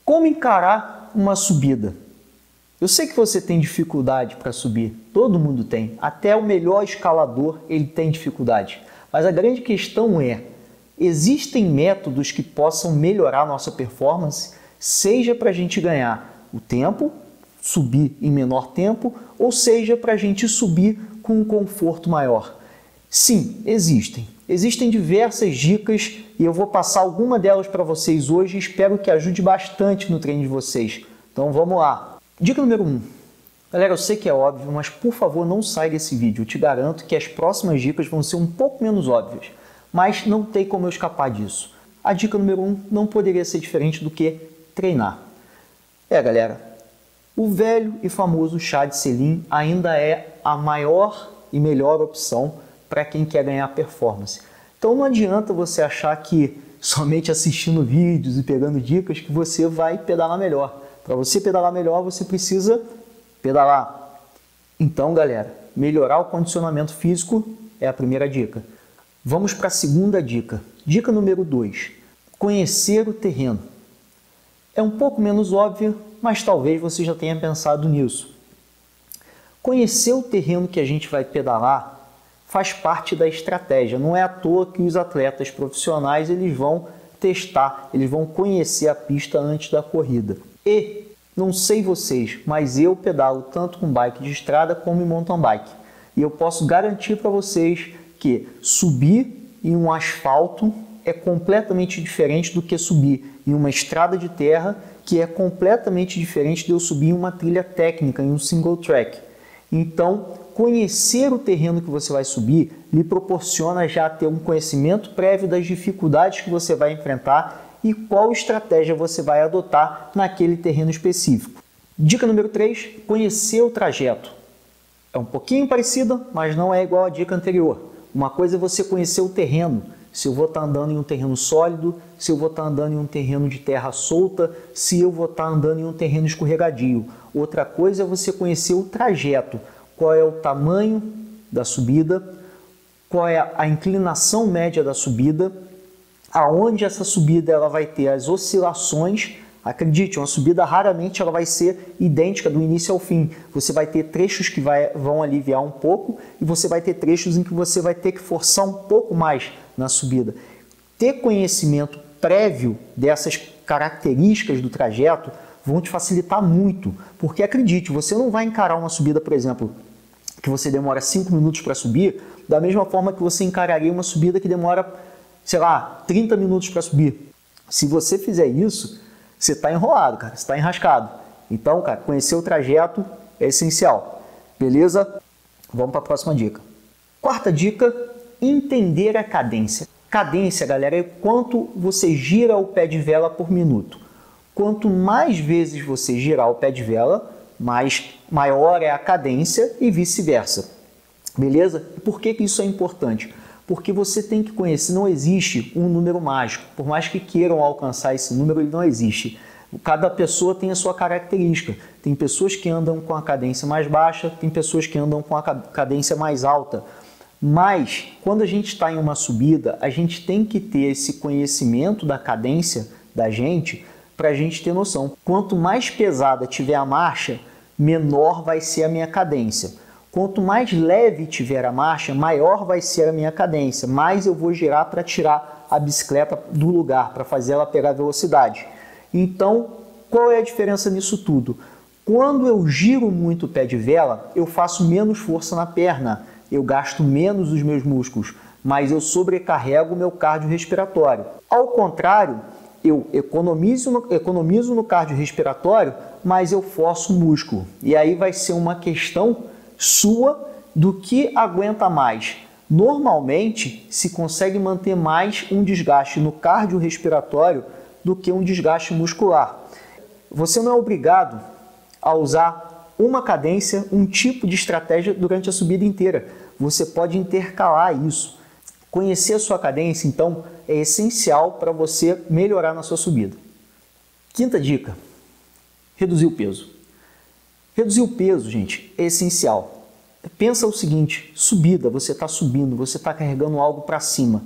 Como encarar uma subida? Eu sei que você tem dificuldade para subir, todo mundo tem, até o melhor escalador ele tem dificuldade. Mas a grande questão é, existem métodos que possam melhorar a nossa performance, seja para a gente ganhar o tempo, subir em menor tempo, ou seja para a gente subir com um conforto maior. Sim, existem. Existem diversas dicas e eu vou passar alguma delas para vocês hoje e espero que ajude bastante no treino de vocês. Então vamos lá. Dica número 1. Galera, eu sei que é óbvio, mas por favor não saia desse vídeo. Eu te garanto que as próximas dicas vão ser um pouco menos óbvias, mas não tem como eu escapar disso. A dica número 1 não poderia ser diferente do que treinar. Galera, o velho e famoso chá de selim ainda é a maior e melhor opção para quem quer ganhar performance. Então não adianta você achar que somente assistindo vídeos e pegando dicas que você vai pedalar melhor. Para você pedalar melhor, você precisa pedalar. Então, galera, melhorar o condicionamento físico é a primeira dica. Vamos para a segunda dica. Dica número 2. Conhecer o terreno. É um pouco menos óbvio, mas talvez você já tenha pensado nisso. Conhecer o terreno que a gente vai pedalar faz parte da estratégia. Não é à toa que os atletas profissionais eles vão testar, eles vão conhecer a pista antes da corrida. E, não sei vocês, mas eu pedalo tanto com bike de estrada como em mountain bike. E eu posso garantir para vocês que subir em um asfalto é completamente diferente do que subir em uma estrada de terra, que é completamente diferente de eu subir em uma trilha técnica, em um single track. Então, conhecer o terreno que você vai subir lhe proporciona já ter um conhecimento prévio das dificuldades que você vai enfrentar e qual estratégia você vai adotar naquele terreno específico. Dica número 3, conhecer o trajeto. É um pouquinho parecida, mas não é igual à dica anterior. Uma coisa é você conhecer o terreno, se eu vou estar andando em um terreno sólido, se eu vou estar andando em um terreno de terra solta, se eu vou estar andando em um terreno escorregadio. Outra coisa é você conhecer o trajeto, qual é o tamanho da subida, qual é a inclinação média da subida, aonde essa subida ela vai ter as oscilações. Acredite, uma subida raramente ela vai ser idêntica do início ao fim. Você vai ter trechos que vão aliviar um pouco e você vai ter trechos em que você vai ter que forçar um pouco mais na subida. Ter conhecimento prévio dessas características do trajeto vão te facilitar muito, porque acredite, você não vai encarar uma subida, por exemplo, que você demora 5 minutos para subir, da mesma forma que você encararia uma subida que demora, sei lá, 30 minutos para subir. Se você fizer isso, você está enrolado, cara, você está enrascado. Então, cara, conhecer o trajeto é essencial. Beleza? Vamos para a próxima dica. Quarta dica, entender a cadência. Cadência, galera, é quanto você gira o pé de vela por minuto. Quanto mais vezes você girar o pé de vela, maior é a cadência e vice-versa. Beleza? E por que isso é importante? Porque você tem que conhecer, não existe um número mágico. Por mais que queiram alcançar esse número, ele não existe. Cada pessoa tem a sua característica. Tem pessoas que andam com a cadência mais baixa, tem pessoas que andam com a cadência mais alta. Mas, quando a gente está em uma subida, a gente tem que ter esse conhecimento da cadência da gente para a gente ter noção. Quanto mais pesada tiver a marcha, menor vai ser a minha cadência. Quanto mais leve tiver a marcha, maior vai ser a minha cadência, mais eu vou girar para tirar a bicicleta do lugar, para fazer ela pegar velocidade. Então, qual é a diferença nisso tudo? Quando eu giro muito o pé de vela, eu faço menos força na perna, eu gasto menos os meus músculos, mas eu sobrecarrego o meu cardiorrespiratório. Ao contrário, eu economizo no cardiorrespiratório, mas eu forço o músculo. E aí vai ser uma questão sua do que aguenta mais. Normalmente, se consegue manter mais um desgaste no cardiorrespiratório do que um desgaste muscular. Você não é obrigado a usar uma cadência, um tipo de estratégia durante a subida inteira. Você pode intercalar isso. Conhecer a sua cadência, então, é essencial para você melhorar na sua subida. Quinta dica, reduzir o peso. Reduzir o peso, gente, é essencial. Pensa o seguinte, subida, você está subindo, você está carregando algo para cima.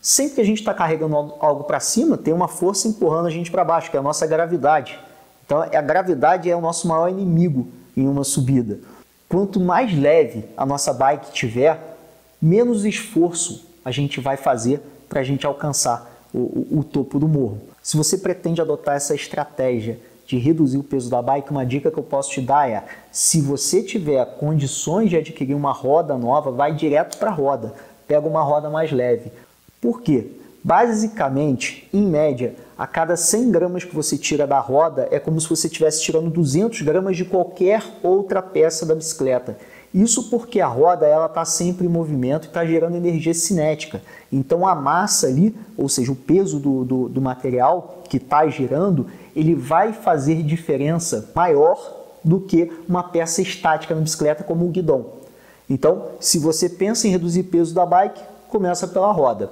Sempre que a gente está carregando algo para cima, tem uma força empurrando a gente para baixo, que é a nossa gravidade. Então, a gravidade é o nosso maior inimigo em uma subida. Quanto mais leve a nossa bike tiver, menos esforço a gente vai fazer para a gente alcançar o topo do morro. Se você pretende adotar essa estratégia de reduzir o peso da bike, uma dica que eu posso te dar é: se você tiver condições de adquirir uma roda nova, vai direto para a roda, pega uma roda mais leve. Por quê? Basicamente, em média, a cada 100 gramas que você tira da roda, é como se você estivesse tirando 200 gramas de qualquer outra peça da bicicleta. Isso porque a roda está sempre em movimento e está gerando energia cinética. Então a massa ali, ou seja, o peso do material que está girando, ele vai fazer diferença maior do que uma peça estática na bicicleta como o guidão. Então, se você pensa em reduzir peso da bike, começa pela roda.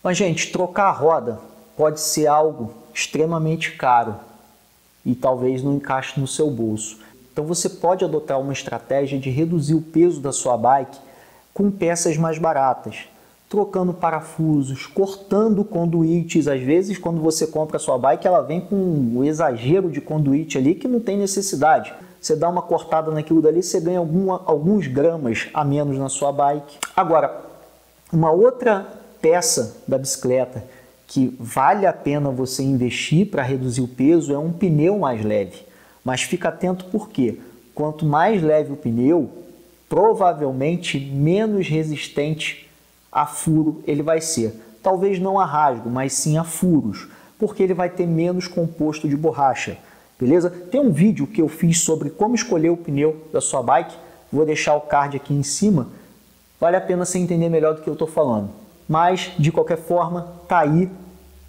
Mas, gente, trocar a roda pode ser algo extremamente caro e talvez não encaixe no seu bolso. Então você pode adotar uma estratégia de reduzir o peso da sua bike com peças mais baratas, trocando parafusos, cortando conduítes. Às vezes, quando você compra a sua bike, ela vem com um exagero de conduíte ali que não tem necessidade. Você dá uma cortada naquilo dali, você ganha alguns gramas a menos na sua bike. Agora, uma outra peça da bicicleta que vale a pena você investir para reduzir o peso é um pneu mais leve. Mas fica atento porque quanto mais leve o pneu, provavelmente menos resistente a furo ele vai ser. Talvez não a rasgo, mas sim a furos, porque ele vai ter menos composto de borracha. Beleza? Tem um vídeo que eu fiz sobre como escolher o pneu da sua bike, vou deixar o card aqui em cima, vale a pena você entender melhor do que eu estou falando. Mas, de qualquer forma, tá aí,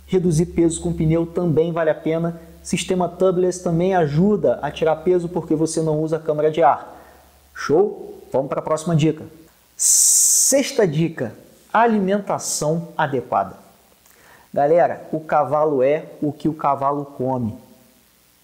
reduzir peso com pneu também vale a pena. Sistema tubeless também ajuda a tirar peso porque você não usa câmara de ar. Show? Vamos para a próxima dica. Sexta dica, alimentação adequada. Galera, o cavalo é o que o cavalo come.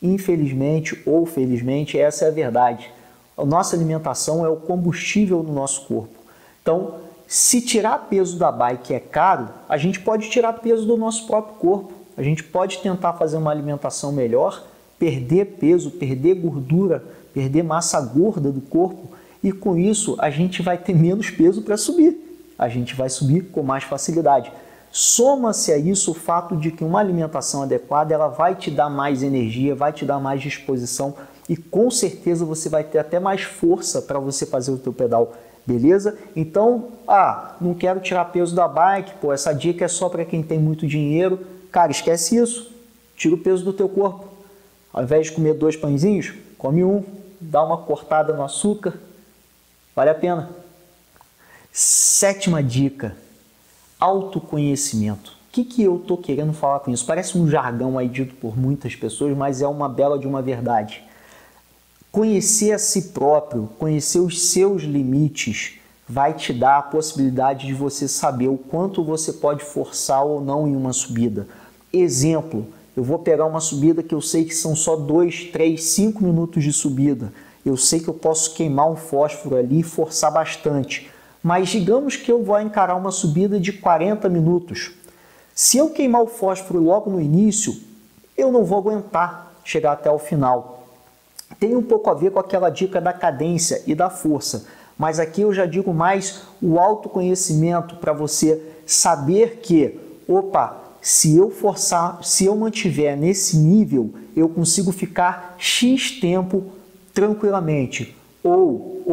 Infelizmente ou felizmente, essa é a verdade. A nossa alimentação é o combustível do nosso corpo. Então, se tirar peso da bike é caro, a gente pode tirar peso do nosso próprio corpo. A gente pode tentar fazer uma alimentação melhor, perder peso, perder gordura, perder massa gorda do corpo e com isso a gente vai ter menos peso para subir. A gente vai subir com mais facilidade. Soma-se a isso o fato de que uma alimentação adequada ela vai te dar mais energia, vai te dar mais disposição e com certeza você vai ter até mais força para você fazer o teu pedal. Beleza? Então, não quero tirar peso da bike, pô, essa dica é só para quem tem muito dinheiro. Cara, esquece isso. Tira o peso do teu corpo. Ao invés de comer 2 pãezinhos, come um, dá uma cortada no açúcar. Vale a pena. Sétima dica, autoconhecimento. O que eu estou querendo falar com isso? Parece um jargão aí dito por muitas pessoas, mas é uma bela de uma verdade. Conhecer a si próprio, conhecer os seus limites, vai te dar a possibilidade de você saber o quanto você pode forçar ou não em uma subida. Exemplo, eu vou pegar uma subida que eu sei que são só 2, 3, 5 minutos de subida. Eu sei que eu posso queimar um fósforo ali e forçar bastante. Mas digamos que eu vou encarar uma subida de 40 minutos. Se eu queimar o fósforo logo no início, eu não vou aguentar chegar até o final. Tem um pouco a ver com aquela dica da cadência e da força, mas aqui eu já digo mais o autoconhecimento para você saber que, se eu forçar, se eu mantiver nesse nível, eu consigo ficar X tempo tranquilamente. Ou,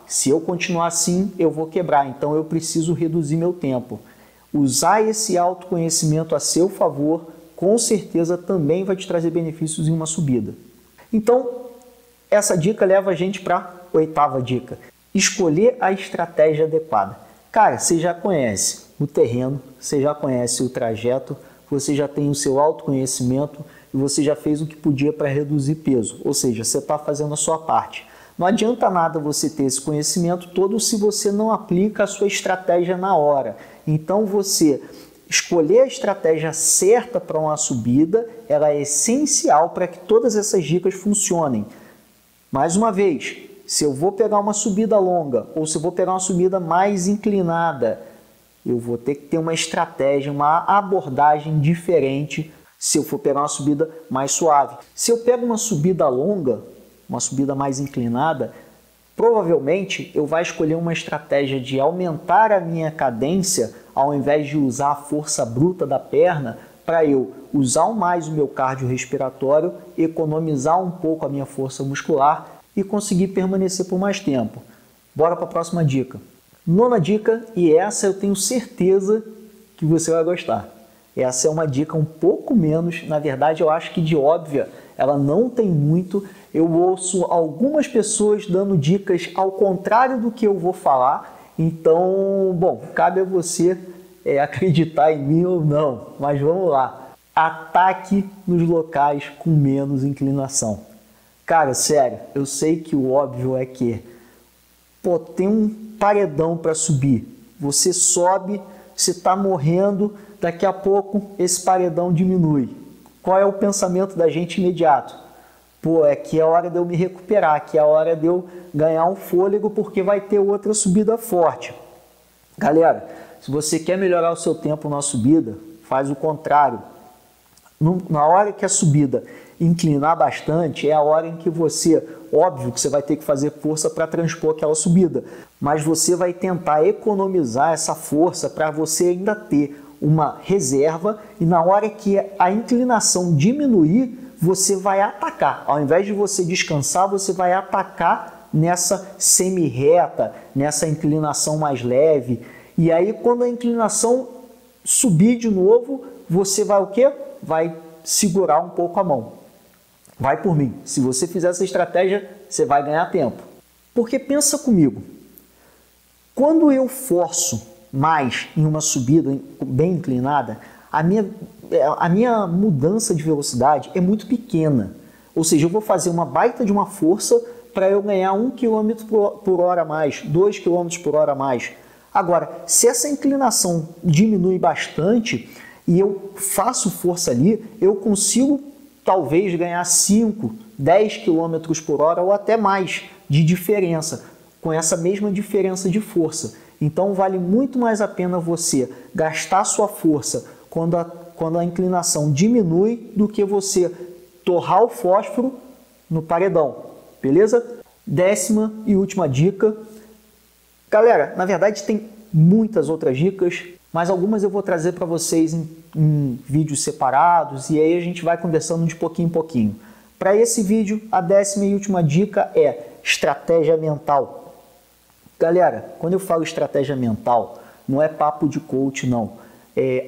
se eu continuar assim, eu vou quebrar, então eu preciso reduzir meu tempo. Usar esse autoconhecimento a seu favor, com certeza também vai te trazer benefícios em uma subida. Então, essa dica leva a gente para a oitava dica. Escolher a estratégia adequada. Cara, você já conhece o terreno, você já conhece o trajeto, você já tem o seu autoconhecimento e você já fez o que podia para reduzir peso. Ou seja, você está fazendo a sua parte. Não adianta nada você ter esse conhecimento todo se você não aplica a sua estratégia na hora. Então, você escolher a estratégia certa para uma subida, ela é essencial para que todas essas dicas funcionem. Mais uma vez, se eu vou pegar uma subida longa ou se eu vou pegar uma subida mais inclinada, Eu vou ter que ter uma estratégia, uma abordagem diferente se eu for pegar uma subida mais suave. Se eu pego uma subida longa, uma subida mais inclinada, provavelmente eu vou escolher uma estratégia de aumentar a minha cadência ao invés de usar a força bruta da perna para eu usar mais o meu cardiorrespiratório, economizar um pouco a minha força muscular e conseguir permanecer por mais tempo. Bora para a próxima dica. Nona dica, e essa eu tenho certeza que você vai gostar. Essa é uma dica um pouco menos, na verdade eu acho que de óbvia, ela não tem muito. Eu ouço algumas pessoas dando dicas ao contrário do que eu vou falar, então, bom, cabe a você acreditar em mim ou não, mas vamos lá. Ataque nos locais com menos inclinação. Cara, sério, eu sei que o óbvio é que, pô, tem um paredão para subir, você sobe, você está morrendo, daqui a pouco esse paredão diminui. Qual é o pensamento da gente imediato? Pô, é que é hora de eu me recuperar, que é hora de eu ganhar um fôlego porque vai ter outra subida forte. Galera, se você quer melhorar o seu tempo na subida, faz o contrário. Na hora que a subida inclinar bastante, é a hora em que você, óbvio que você vai ter que fazer força para transpor aquela subida, mas você vai tentar economizar essa força para você ainda ter uma reserva e na hora que a inclinação diminuir, você vai atacar. Ao invés de você descansar, você vai atacar nessa semi-reta, nessa inclinação mais leve. E aí, quando a inclinação subir de novo, você vai o quê? Vai segurar um pouco a mão. Vai por mim. Se você fizer essa estratégia, você vai ganhar tempo. Porque pensa comigo, quando eu forço mais em uma subida bem inclinada, a minha mudança de velocidade é muito pequena. Ou seja, eu vou fazer uma baita de uma força para eu ganhar 1 km por hora a mais, 2 km por hora a mais. Agora, se essa inclinação diminui bastante e eu faço força ali, eu consigo talvez ganhar 5, 10 km por hora ou até mais de diferença, com essa mesma diferença de força. Então vale muito mais a pena você gastar sua força quando a inclinação diminui do que você torrar o fósforo no paredão, beleza? 10ª e última dica. Galera, na verdade tem muitas outras dicas, mas algumas eu vou trazer para vocês em vídeos separados e aí a gente vai conversando de pouquinho em pouquinho. Para esse vídeo, a 10ª e última dica é estratégia mental. Galera, quando eu falo estratégia mental, não é papo de coach, não.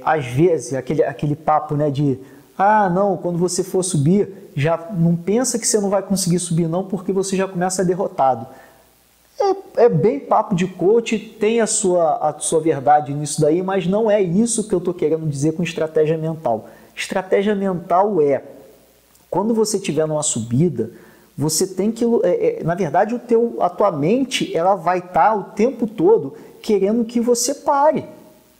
Às vezes, aquele papo, né, de não, quando você for subir, já não pensa que você não vai conseguir subir não, porque você já começa derrotado. É bem papo de coach, tem a sua verdade nisso daí, mas não é isso que eu estou querendo dizer com estratégia mental. Estratégia mental é, quando você estiver numa subida, você tem que, na verdade, a tua mente ela vai estar o tempo todo querendo que você pare.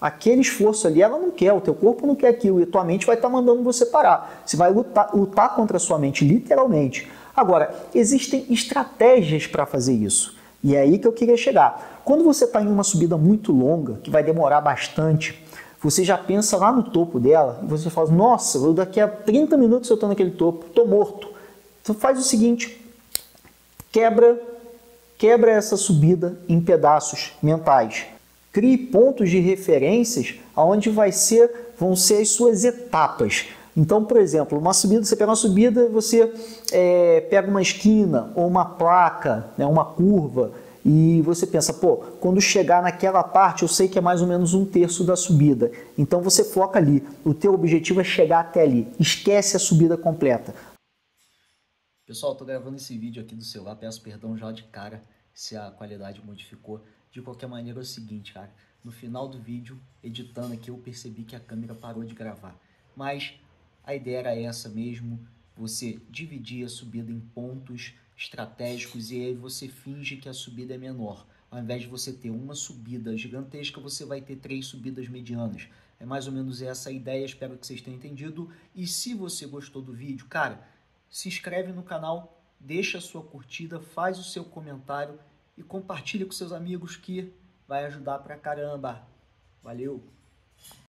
Aquele esforço ali, ela não quer, o teu corpo não quer aquilo, e a tua mente vai estar mandando você parar. Você vai lutar contra a sua mente, literalmente. Agora, existem estratégias para fazer isso. E é aí que eu queria chegar. Quando você está em uma subida muito longa, que vai demorar bastante, você já pensa lá no topo dela, e você fala, nossa, daqui a 30 minutos eu estou naquele topo, estou morto. Então faz o seguinte, quebra essa subida em pedaços mentais. Crie pontos de referências onde vão ser as suas etapas. Então, por exemplo, uma subida, você pega uma subida, você pega uma esquina ou uma placa, né, uma curva, e você pensa, pô, quando chegar naquela parte, eu sei que é mais ou menos 1/3 da subida. Então você foca ali. O teu objetivo é chegar até ali. Esquece a subida completa. Pessoal, estou gravando esse vídeo aqui do celular, peço perdão já de cara se a qualidade modificou. De qualquer maneira é o seguinte, cara, no final do vídeo, editando aqui, eu percebi que a câmera parou de gravar. Mas a ideia era essa mesmo, você dividir a subida em pontos estratégicos e aí você finge que a subida é menor. Ao invés de você ter uma subida gigantesca, você vai ter 3 subidas medianas. É mais ou menos essa a ideia, espero que vocês tenham entendido. E se você gostou do vídeo, cara, se inscreve no canal, deixa a sua curtida, faz o seu comentário e compartilha com seus amigos que vai ajudar pra caramba. Valeu!